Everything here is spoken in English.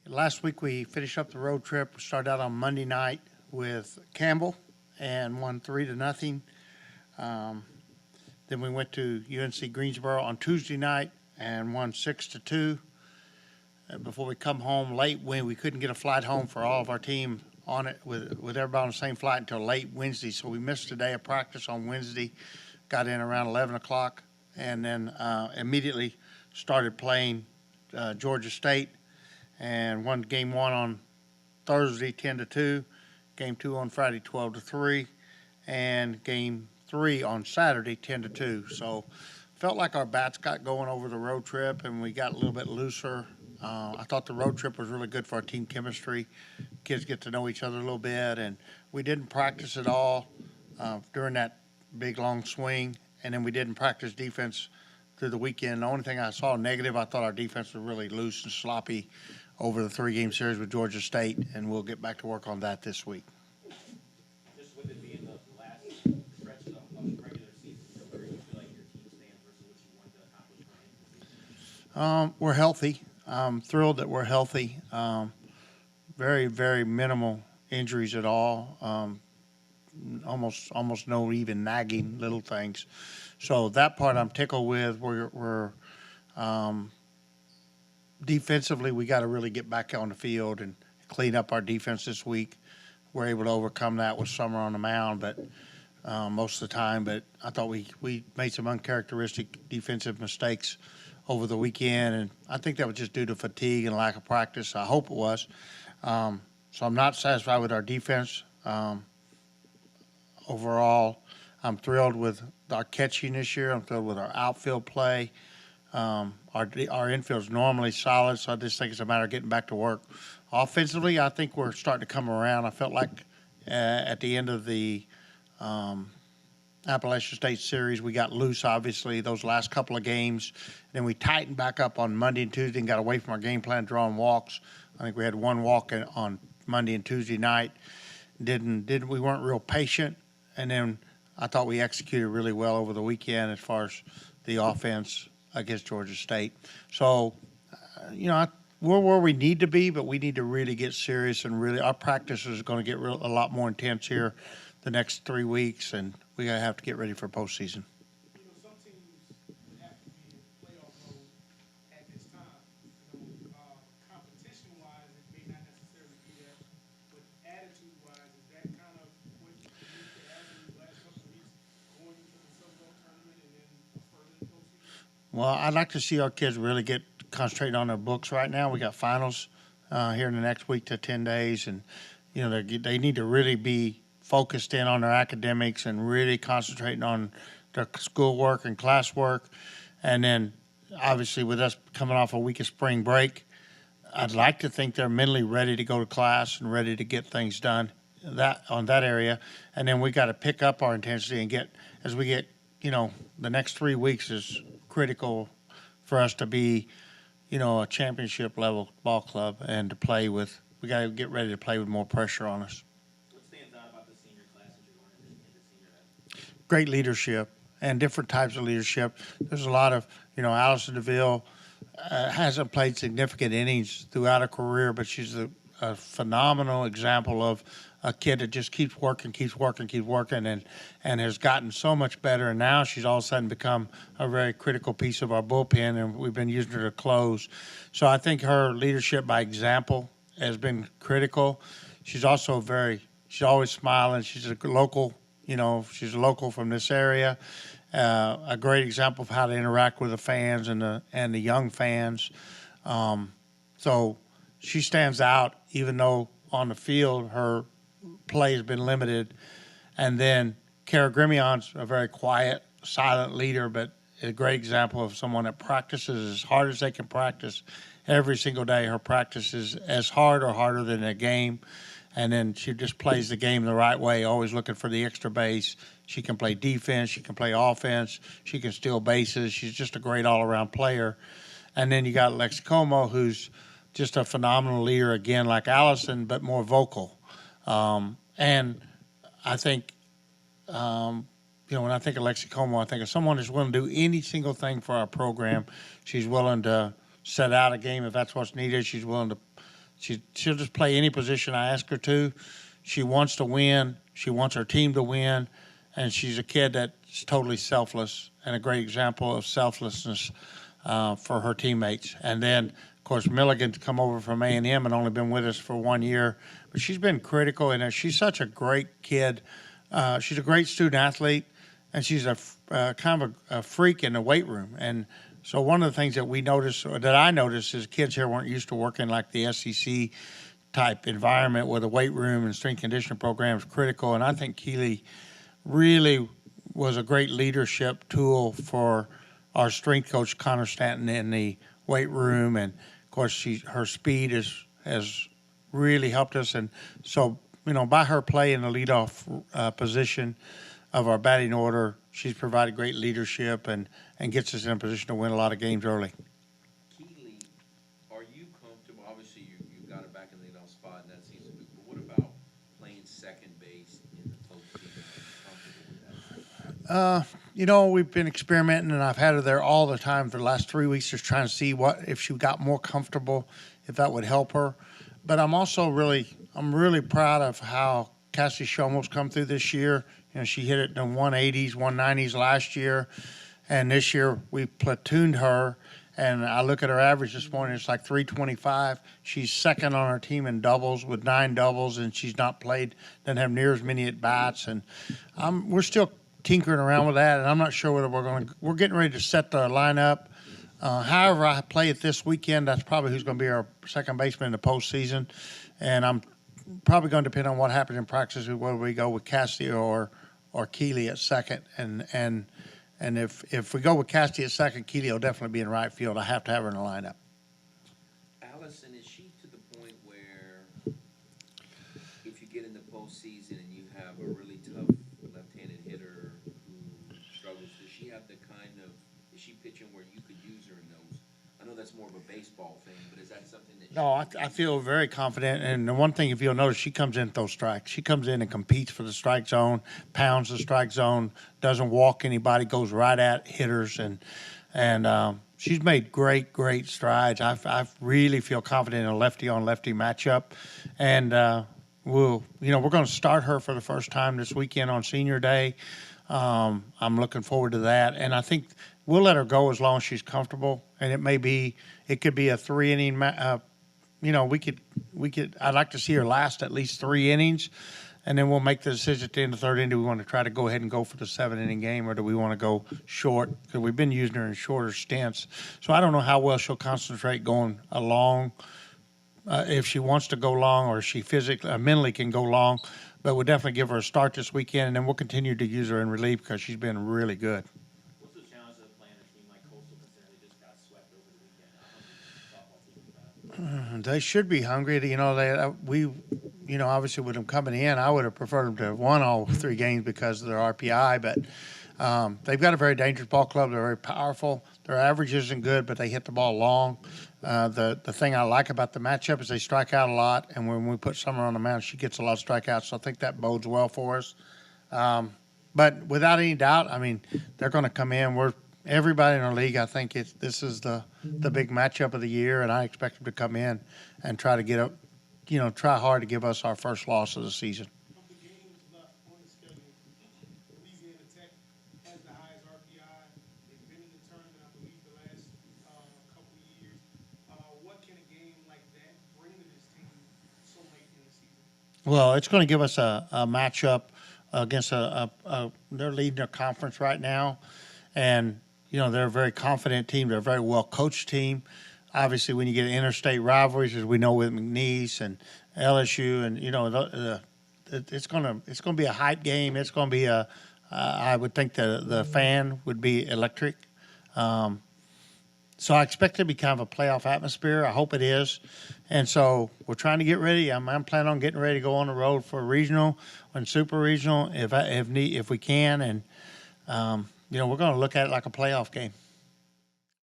Last week we finished up the road trip. We started out on Monday night with Campbell and won 3-0. Then we went to UNC Greensboro on Tuesday night and won 6-2. Before we come home late, when we couldn't get a flight home for all of our team on it with everybody on the same flight until late Wednesday. So we missed a day of practice on Wednesday, got in around 11 o'clock, and then immediately started playing Georgia State and won game one on Thursday 10-2, game two on Friday 12-3, and game three on Saturday 10-2. So felt like our bats got going over the road trip and we got a little bit looser. I thought the road trip was really good for our team chemistry. Kids get to know each other a little bit, and we didn't practice at all during that big long swing, and then we didn't practice defense through the weekend. The only thing I saw negative, I thought our defense was really loose and sloppy over the three-game series with Georgia State, and we'll get back to work on that this week. Just with it being the last stretch of the regular season, so where do you feel like your team stands versus what you wanted to accomplish going into the season? We're healthy. I'm thrilled that we're healthy. Very, very minimal injuries at all. Almost no even nagging little things. So that part I'm tickled with. We're defensively, we got to really get back on the field and clean up our defense this week. We're able to overcome that with Summer on the mound, but most of the time. But I thought we made some uncharacteristic defensive mistakes over the weekend, and I think that was just due to fatigue and lack of practice. I hope it was. So I'm not satisfied with our defense. Overall, I'm thrilled with our catching this year. I'm thrilled with our outfield play. Our infield's normally solid, so I just think it's a matter of getting back to work. Offensively, I think we're starting to come around. I felt like at the end of the Appalachian State series, we got loose, obviously, those last couple of games. Then we tightened back up on Monday and Tuesday and got away from our game plan, drawing walks. I think we had one walk on Monday and Tuesday night. We weren't real patient, and then I thought we executed really well over the weekend as far as the offense against Georgia State. So, we're where we need to be, but we need to really get serious and really our practice is going to get a lot more intense here the next 3 weeks, and we have to get ready for postseason. Some teams have to be in playoff mode at this time. Competition-wise, it may not necessarily be that, but attitude-wise, is that kind of what you need to have in the last couple of weeks going into the Sun Belt tournament and then a further postseason? Well, I'd like to see our kids really get concentrated on their books right now. We got finals here in the next week to 10 days, and they need to really be focused in on their academics and really concentrating on their schoolwork and classwork. And then, obviously, with us coming off a week of spring break, I'd like to think they're mentally ready to go to class and ready to get things done on that area. And then we got to pick up our intensity and as we get, the next 3 weeks is critical for us to be, a championship level ball club and to play with. We got to get ready to play with more pressure on us. What stands out about the senior class that you're going into senior high? Great leadership and different types of leadership. There's a lot of, Allison DeVille hasn't played significant innings throughout her career, but she's a phenomenal example of a kid that just keeps working, and has gotten so much better. And now she's all of a sudden become a very critical piece of our bullpen, and we've been using her to close. So I think her leadership by example has been critical. She's also she's always smiling. She's a local, she's a local from this area. A great example of how to interact with the fans and the young fans. So she stands out, even though on the field her play has been limited. And then Kara Grimion's a very quiet, silent leader, but a great example of someone that practices as hard as they can practice every single day. Her practice is as hard or harder than a game. And then she just plays the game the right way, always looking for the extra base. She can play defense. She can play offense. She can steal bases. She's just a great all-around player. And then you got Lexi Como, who's just a phenomenal leader, again, like Allison, but more vocal. And I think, when I think of Lexi Como, I think of someone who's willing to do any single thing for our program. She's willing to set out a game if that's what's needed. She's willing She'll just play any position I ask her to. She wants to win. She wants her team to win, and she's a kid that's totally selfless and a great example of selflessness for her teammates. And then, of course, Milligan's come over from A&M and only been with us for 1 year, but she's been critical in it. She's such a great kid. She's a great student athlete, and she's a kind of a freak in the weight room. And so one of the things that we noticed, or that I noticed, is kids here weren't used to working like the SEC type environment where the weight room and strength conditioning program is critical. And I think Keely really was a great leadership tool for our strength coach, Connor Stanton, in the weight room. And of course, her speed has really helped us. And so, by her play in the leadoff position of our batting order, she's provided great leadership and gets us in a position to win a lot of games early. Keely, are you comfortable? Obviously, you got it back in the leadoff spot, and that seems to be. But what about playing second base in the postseason? Are you comfortable with that? We've been experimenting, and I've had her there all the time for the last 3 weeks, just trying to see if she got more comfortable, if that would help her. But I'm also really proud of how Cassie Shomos come through this year. She hit it in the 180s, 190s last year, and this year we platooned her. And I look at her average this morning; it's like 325. She's second on our team in doubles with 9 doubles, and she's not played, doesn't have near as many at bats. And we're still tinkering around with that, and I'm not sure whether we're getting ready to set the lineup. However I play it this weekend, that's probably who's going to be our second baseman in the postseason. And I'm probably going to depend on what happens in practice, whether we go with Cassie or Keely at second. And if we go with Cassie at second, Keely will definitely be in right field. I have to have her in the lineup. Allison, is she to the point where if you get in the postseason and you have a really tough left-handed hitter who struggles, does she have the is she pitching where you could use her in those? I know that's more of a baseball thing, but is that something that No, I feel very confident. And the one thing, if you'll notice, she comes in with those strikes. She comes in and competes for the strike zone, pounds the strike zone, doesn't walk anybody, goes right at hitters. And she's made great strides. I really feel confident in a lefty-on-lefty matchup. And we're going to start her for the first time this weekend on Senior Day. I'm looking forward to that. And I think we'll let her go as long as she's comfortable. And it could be a 3-inning I'd like to see her last at least 3 innings, and then we'll make the decision at the end of the third inning. Do we want to try to go ahead and go for the 7-inning game, or do we want to go short? Because we've been using her in shorter stints. So I don't know how well she'll concentrate going along, if she wants to go long, or if she mentally can go long. But we'll definitely give her a start this weekend, and then we'll continue to use her in relief because she's been really good. What's the challenge of playing a team like Coastal, considering they just got swept over the weekend? How hungry is the softball team about? They should be hungry. Obviously with them coming in, I would have preferred them to have won all 3 games because of their RPI. But they've got a very dangerous ball club. They're very powerful. Their average isn't good, but they hit the ball long. The thing I like about the matchup is they strike out a lot, and when we put Summer on the mound, she gets a lot of strikeouts. So I think that bodes well for us. But without any doubt, they're going to come in. Everybody in our league, I think this is the big matchup of the year, and I expect them to come in and try to get up, try hard to give us our first loss of the season. Of the games left on the schedule, Louisiana Tech has the highest RPI. They've been in the tournament, I believe, the last couple of years. What can a game like that bring to this team so late in the season? Well, it's going to give us a matchup against they're leading their conference right now, and they're a very confident team. They're a very well-coached team. Obviously, when you get interstate rivalries, as we know with McNeese and LSU, and it's going to be a hype game. It's going to be I would think the fan would be electric. So I expect it to be kind of a playoff atmosphere. I hope it is. And so we're trying to get ready. I'm planning on getting ready to go on the road for regional and super regional if we can. And we're going to look at it like a playoff game.